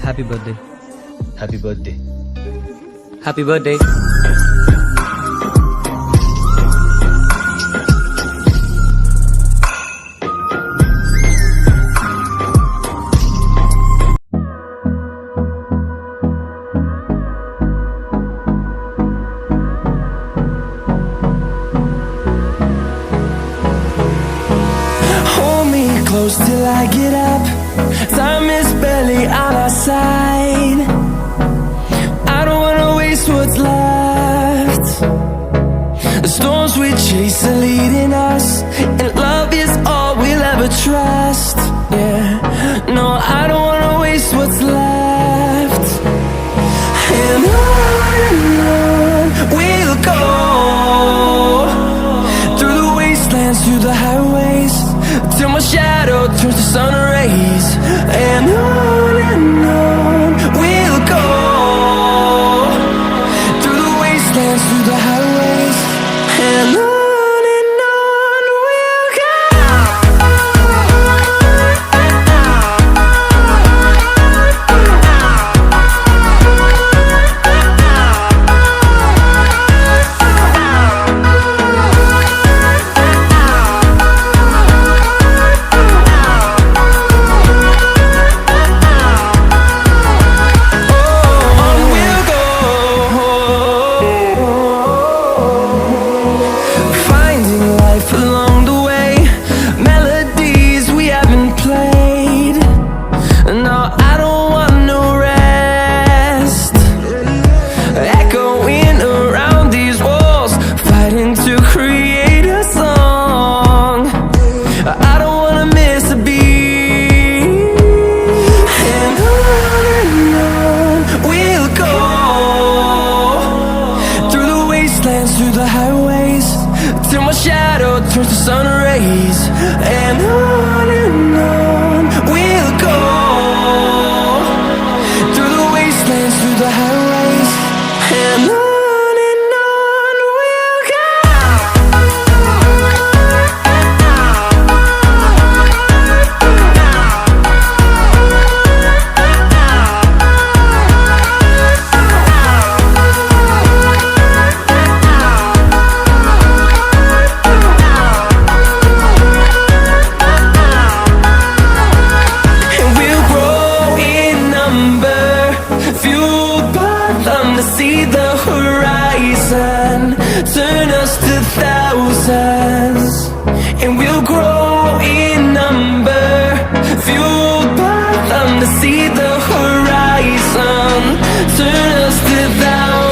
Happy birthday. Happy birthday. Happy birthday. Hold me close till I get up. Time is barely on our side. I don't wanna waste what's left. The storms we chase are leading us, and love is all we'll ever trust. Yeah, no, I don't wanna waste what's left. And on we'll go, through the wastelands, through the highways, till my shadow turns to sun rays. And on we'll go, through the wastelands, through the highways, and on we'll go. Through the highways, till my shadow turns to sun rays. And on we'll go, through the wastelands, through the highways, and on we'll go. See the horizon, turn us to thousands, and we'll grow in number, fueled by them to see the horizon, turn us to thousands.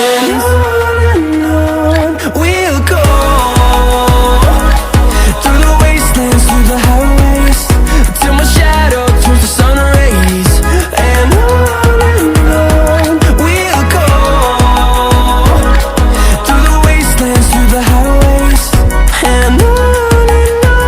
And on we'll go, through the wastelands, through the highways, till my shadow turns to sun rays. And we'll go, through the wastelands, through the highways, and on we'll go.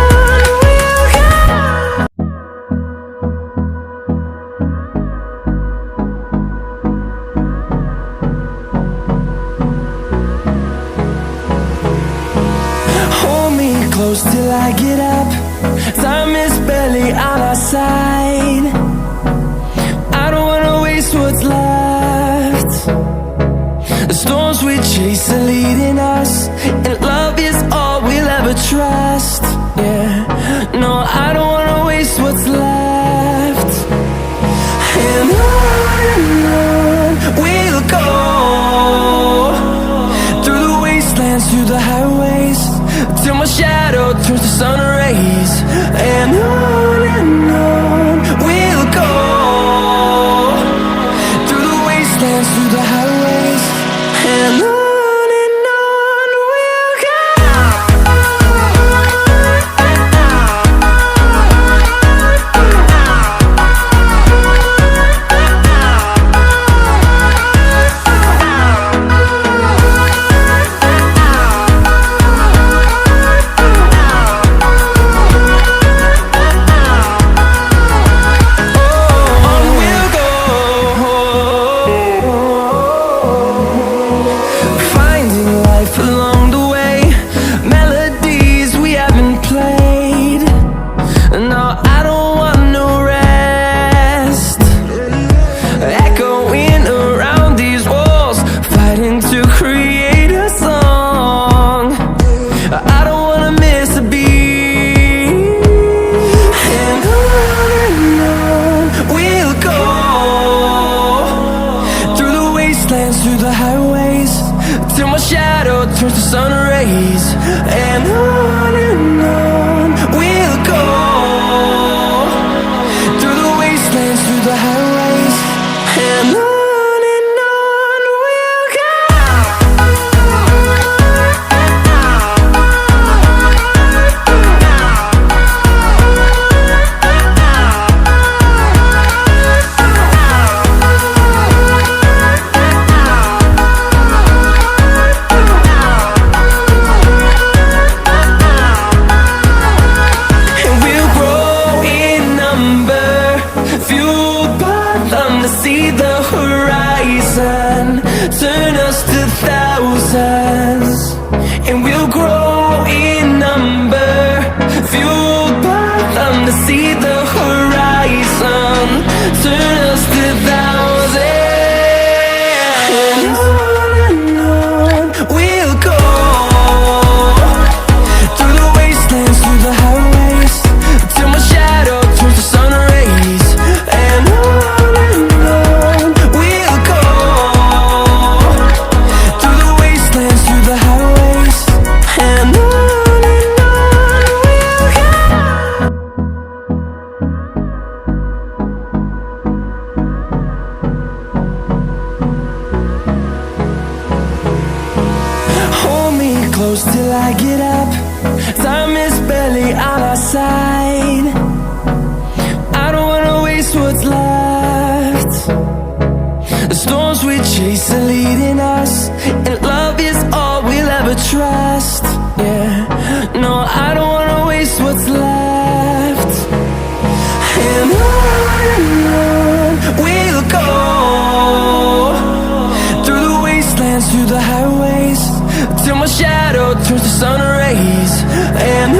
close till I get up. Time is barely on our side. I don't wanna waste what's left. The storms we chase are leading us, and love is all we'll ever trust. Yeah, no, I don't wanna waste what's left. And on we'll go, through the wastelands, through the highways, till my shadow turns to sun rays. And